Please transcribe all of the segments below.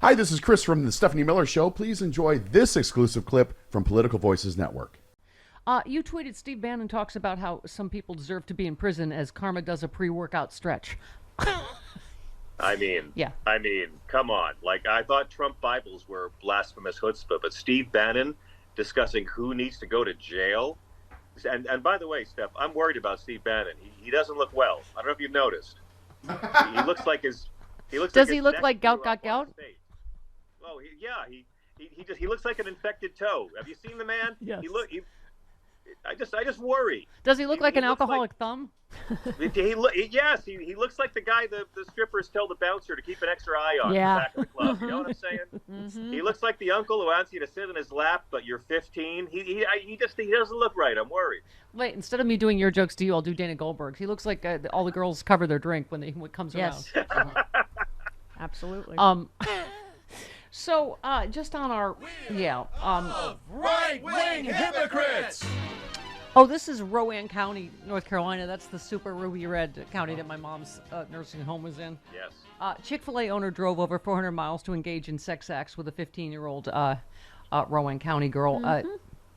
Hi, this is Chris from the Stephanie Miller Show. Please enjoy this exclusive clip from Political Voices Network. You tweeted Steve Bannon talks about how some people deserve to be in prison as karma does a pre-workout stretch. I mean, come on. Like, I thought Trump Bibles were blasphemous chutzpah, but Steve Bannon discussing who needs to go to jail. And by the way, Steph, I'm worried about Steve Bannon. He doesn't look well. I don't know if you've noticed. He looks like his. Does he look like gout? Oh, he looks like an infected toe. Have you seen the man? Yes. I just worry. Does he look like an alcoholic thumb? Yes, he looks like the guy the strippers tell the bouncer to keep an extra eye on in the back of the club. You know what I'm saying? Mm-hmm. He looks like the uncle who wants you to sit in his lap, but you're 15. He doesn't look right. I'm worried. Wait, instead of me doing your jokes to you, I'll do Dana Goldberg's. He looks like all the girls cover their drink when he comes around. Absolutely. So, just on our, right-wing hypocrites! Oh, this is Rowan County, North Carolina. That's the super ruby red county that my mom's nursing home was in. Yes. Chick-fil-A owner drove over 400 miles to engage in sex acts with a 15-year-old Rowan County girl. Mm-hmm.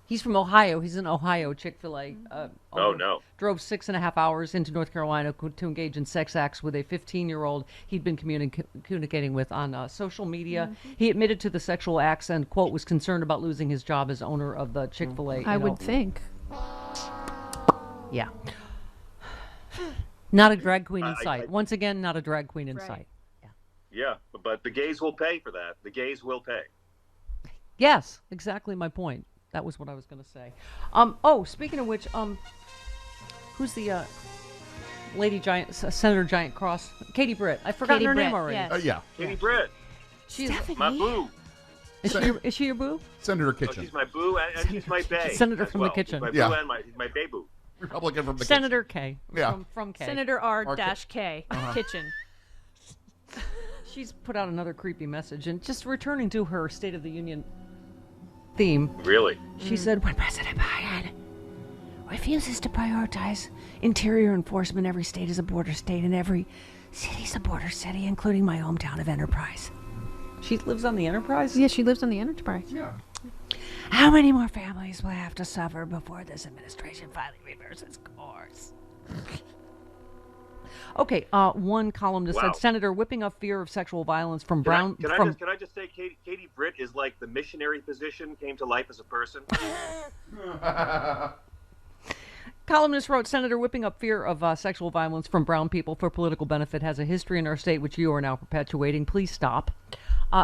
He's from Ohio. He's in Ohio, Chick-fil-A. Oh, no. Drove 6.5 hours into North Carolina to engage in sex acts with a 15-year-old he'd been communicating with on social media. Mm-hmm. He admitted to the sexual acts and, quote, was concerned about losing his job as owner of the Chick-fil-A. I would think. Yeah. Not a drag queen in sight. Once again, not a drag queen in sight. Yeah, but the gays will pay for that. The gays will pay. Yes, exactly my point. That was what I was going to say. Speaking of which, who's the lady giant, Senator Giant Cross? Katie Britt. I forgot her name already. Yes. Yeah. Katie Britt. She's my boo. Is she your boo? Senator Oh, Kitchen. she's my boo, and she's my bae. Senator from the kitchen. She's my boo and my bae boo. Republican from the Senator K. Yeah. From K. Senator R-K. Kitchen. She's put out another creepy message, and just returning to her State of the Union theme. Really? She said, when President Biden refuses to prioritize interior enforcement, every state is a border state, and every city is a border city, including my hometown of Enterprise. She lives on the Enterprise? Yeah, she lives on the Enterprise. Yeah. How many more families will have to suffer before this administration finally reverses course? Okay, one columnist said, Senator whipping up fear of sexual violence from Brown. Can I just say, Katie Britt is like the missionary physician came to life as a person. Columnist wrote, Senator whipping up fear of sexual violence from brown people for political benefit has a history in our state which you are now perpetuating. Please stop.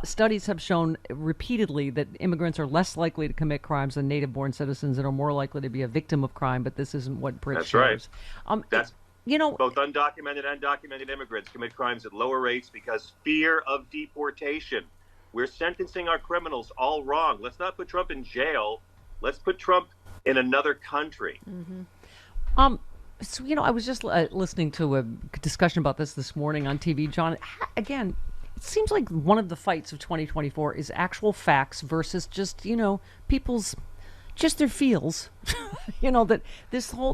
Studies have shown repeatedly that immigrants are less likely to commit crimes than native-born citizens and are more likely to be a victim of crime, but this isn't what Britt shows. Right. That's both undocumented and documented immigrants commit crimes at lower rates because fear of deportation. We're sentencing our criminals all wrong. Let's not put Trump in jail. Let's put Trump in another country. Mm-hmm. So, I was just listening to a discussion about this morning on TV, John. Again, it seems like one of the fights of 2024 is actual facts versus just, people's, just their feels. That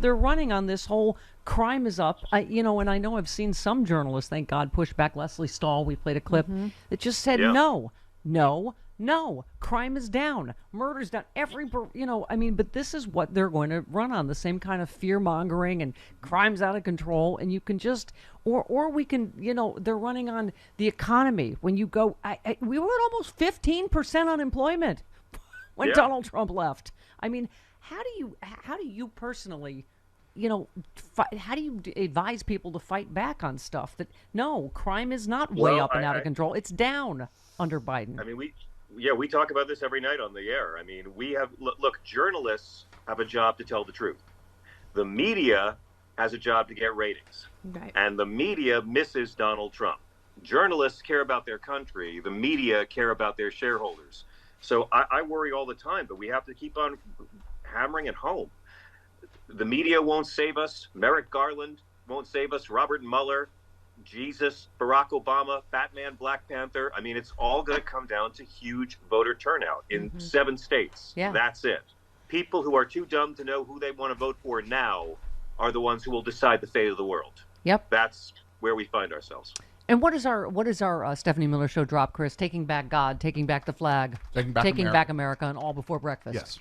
they're running on this whole crime is up. And I know I've seen some journalists, thank God, push back. Leslie Stahl, we played a clip that just said, no, crime is down, murder's down, but this is what they're going to run on, the same kind of fear mongering and crime's out of control. And you can just, or we can, they're running on the economy. When you go, we were at almost 15% unemployment when Donald Trump left. I mean, how do you personally, how do you advise people to fight back on stuff that, no, crime is not way up and out of control. It's down under Biden. I mean, we talk about this every night on the air. I mean, look, journalists have a job to tell the truth. The media has a job to get ratings. Right. And the media misses Donald Trump. Journalists care about their country. The media care about their shareholders. So I worry all the time, but we have to keep on hammering it home. The media won't save us. Merrick Garland won't save us. Robert Mueller, Jesus, Barack Obama, Batman, Black Panther. I mean, it's all going to come down to huge voter turnout in 7 states. Yeah. That's it. People who are too dumb to know who they want to vote for now are the ones who will decide the fate of the world. Yep. That's where we find ourselves. And what is our Stephanie Miller Show drop, Chris? Taking back God, taking back the flag, taking back America, and all before breakfast. Yes.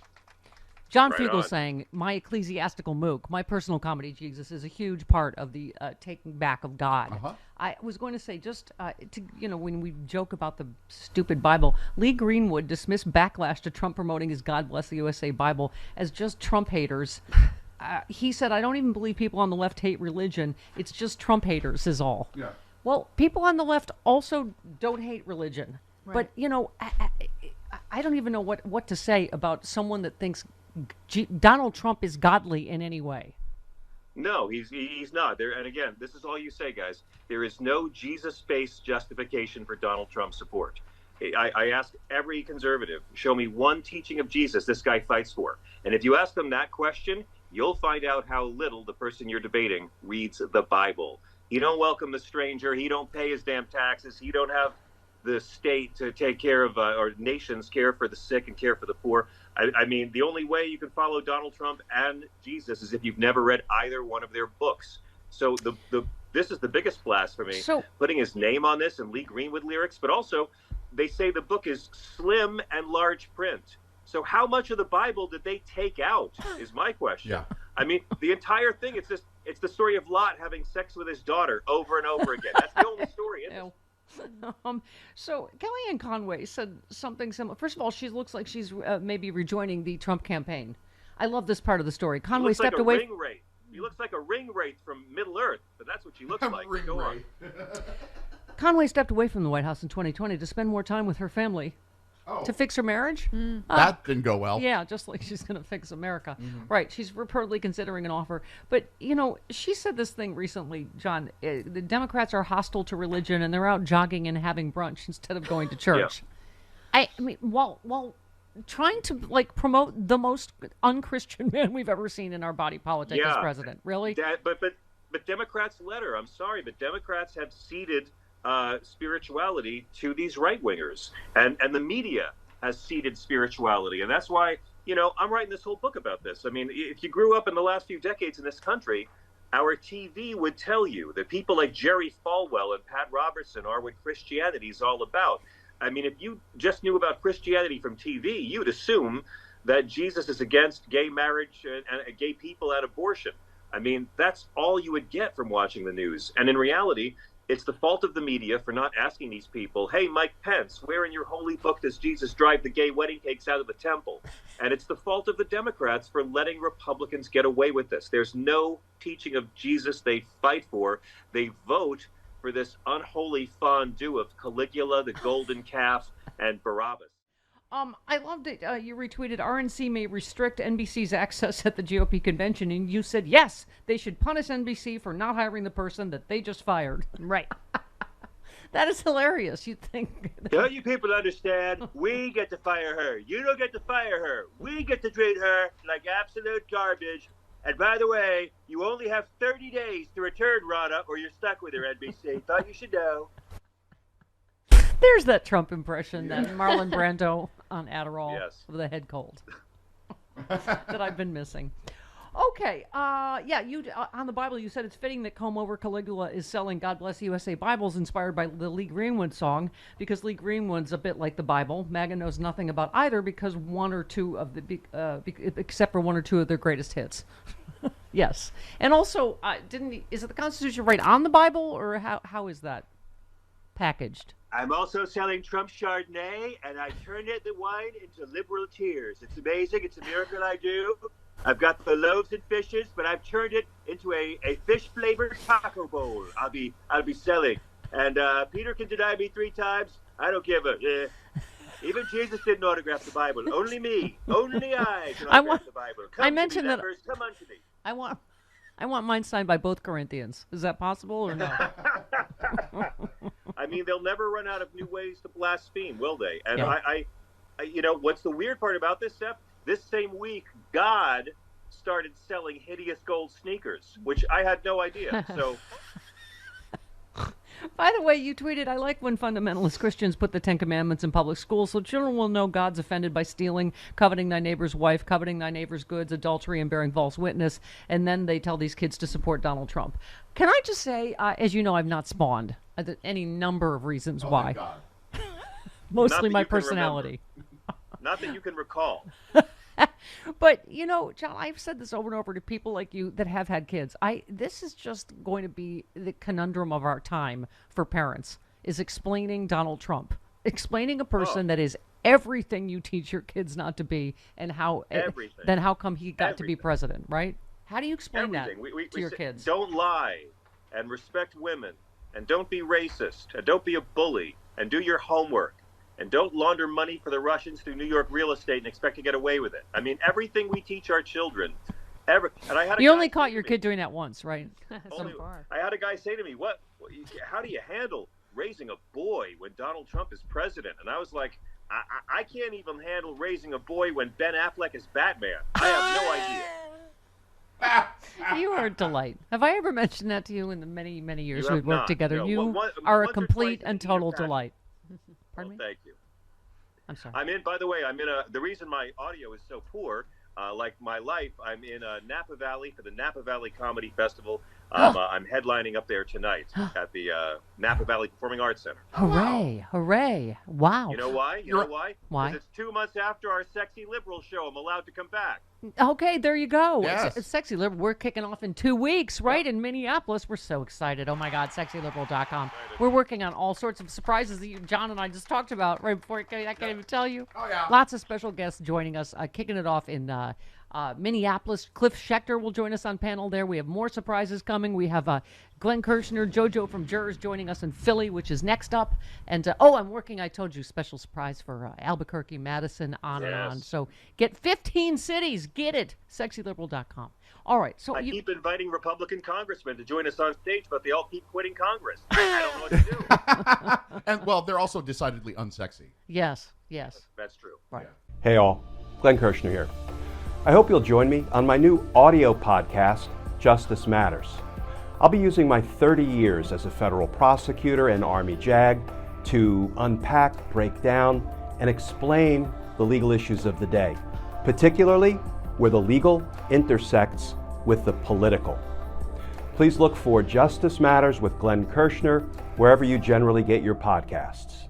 John Fugel saying, my ecclesiastical mook, my personal comedy Jesus is a huge part of the taking back of God. I was going to say, just when we joke about the stupid Bible, Lee Greenwood dismissed backlash to Trump promoting his God Bless the USA Bible as just Trump haters. He said, I don't even believe people on the left hate religion. It's just Trump haters is all. Yeah. Well, people on the left also don't hate religion. Right. But, I don't even know what to say about someone that thinks Donald Trump is godly in any way. No, he's not. There, and again, this is all you say, guys. There is no Jesus-based justification for Donald Trump's support. I ask every conservative, show me one teaching of Jesus this guy fights for. And if you ask them that question, you'll find out how little the person you're debating reads the Bible. He don't welcome the stranger. He don't pay his damn taxes. He don't have the state to take care of, or nations care for the sick and care for the poor. I mean, the only way you can follow Donald Trump and Jesus is if you've never read either one of their books. So this is the biggest blasphemy, putting his name on this and Lee Greenwood lyrics, but also they say the book is slim and large print. So how much of the Bible did they take out is my question. Yeah. I mean, the entire thing, it's the story of Lot having sex with his daughter over and over again. That's the only story in it. So Kellyanne Conway said something similar. First of all, she looks like she's maybe rejoining the Trump campaign. I love this part of the story. Conway stepped away. He looks like a ring wraith from Middle Earth, but that's what she looks like. Go on. Conway stepped away from the White House in 2020 to spend more time with her family. To fix her marriage? That didn't go well. Yeah, just like she's going to fix America. Right, she's reportedly considering an offer. But, she said this thing recently, John. The Democrats are hostile to religion, and they're out jogging and having brunch instead of going to church. Yeah. I mean, while trying to, promote the most unchristian man we've ever seen in our body politic as president. Really? But Democrats let her. I'm sorry, but Democrats have ceded spirituality to these right-wingers, and the media has ceded spirituality, and that's why I'm writing this whole book about this. I mean, if you grew up in the last few decades in this country, our TV would tell you that people like Jerry Falwell and Pat Robertson are what Christianity is all about. I mean, if you just knew about Christianity from TV, you'd assume that Jesus is against gay marriage and gay people and abortion. I mean, that's all you would get from watching the news, and in reality, it's the fault of the media for not asking these people, hey, Mike Pence, where in your holy book does Jesus drive the gay wedding cakes out of the temple? And it's the fault of the Democrats for letting Republicans get away with this. There's no teaching of Jesus they fight for. They vote for this unholy fondue of Caligula, the golden calf, and Barabbas. I loved it. You retweeted, RNC may restrict NBC's access at the GOP convention, and you said, yes, they should punish NBC for not hiring the person that they just fired. Right. That is hilarious. You think? Don't you people understand? We get to fire her. You don't get to fire her. We get to treat her like absolute garbage. And by the way, you only have 30 days to return Rana, or you're stuck with her, NBC. Thought you should know. There's that Trump impression, that Marlon Brando on Adderall with a head cold that I've been missing. Okay, you on the Bible, you said it's fitting that Comb Over Caligula is selling God Bless the USA Bibles inspired by the Lee Greenwood song, because Lee Greenwood's a bit like the Bible. MAGA knows nothing about either because one or two of the, except for one or two of their greatest hits. Yes, and also, is it the Constitution right on the Bible, or how is that packaged? I'm also selling Trump Chardonnay, and I turned the wine into liberal tears. It's amazing. It's a miracle I do. I've got the loaves and fishes, but I've turned it into a fish-flavored taco bowl. I'll be selling. And Peter can deny me 3 times. I don't give a. Even Jesus didn't autograph the Bible. Only me. Only I can autograph the Bible. Come to me, members. Come unto me. I want mine signed by both Corinthians. Is that possible or no? I mean, they'll never run out of new ways to blaspheme, will they? And I what's the weird part about this, Steph? This same week, God started selling hideous gold sneakers, which I had no idea. So, By the way, you tweeted, I like when fundamentalist Christians put the Ten Commandments in public schools so children will know God's offended by stealing, coveting thy neighbor's wife, coveting thy neighbor's goods, adultery, and bearing false witness. And then they tell these kids to support Donald Trump. Can I just say, as you know, I've not spawned any number of reasons why. God. Mostly my you can personality. Not that you can recall. But, John, I've said this over and over to people like you that have had kids. This is just going to be the conundrum of our time for parents, is explaining Donald Trump. Explaining a person that is everything you teach your kids not to be, and how come he got to be president, right? How do you explain that to your kids? Don't lie, and respect women, and don't be racist, and don't be a bully, and do your homework. And don't launder money for the Russians through New York real estate and expect to get away with it. I mean, everything we teach our children. You only caught your kid doing that once, right? I had a guy say to me, how do you handle raising a boy when Donald Trump is president? And I was like, I can't even handle raising a boy when Ben Affleck is Batman. I have no idea. You are a delight. Have I ever mentioned that to you in the many, many years we've worked together? No, you are a complete and total delight. Pardon me? Thank you. I'm sorry. The reason my audio is so poor, like my life, I'm in Napa Valley for the Napa Valley Comedy Festival. I'm headlining up there tonight at the Napa Valley Performing Arts Center. Hooray, hooray. Wow. You know why? Why? Why? 'Cause it's 2 months after our Sexy Liberal show. I'm allowed to come back. Okay, there you go. Yes. It's Sexy Liberal. We're kicking off in 2 weeks, right? In Minneapolis. We're so excited. Oh, my God, sexyliberal.com. We're working on all sorts of surprises that John and I just talked about right before I can't even tell you. Oh, yeah. Lots of special guests joining us, kicking it off in Minneapolis. Cliff Schechter will join us on panel there. We have more surprises coming. We have Glenn Kirshner, JoJo from Jurors joining us in Philly, which is next up. And, I'm working, I told you, special surprise for Albuquerque, Madison, on and on. So get 15 cities. Get it. sexyliberal.com. All right. So I keep inviting Republican congressmen to join us on stage, but they all keep quitting Congress. I don't know what to do. And, well, they're also decidedly unsexy. Yes. That's true. Right. Hey all, Glenn Kirshner here. I hope you'll join me on my new audio podcast, Justice Matters. I'll be using my 30 years as a federal prosecutor and Army JAG to unpack, break down, and explain the legal issues of the day, particularly where the legal intersects with the political. Please look for Justice Matters with Glenn Kirshner wherever you generally get your podcasts.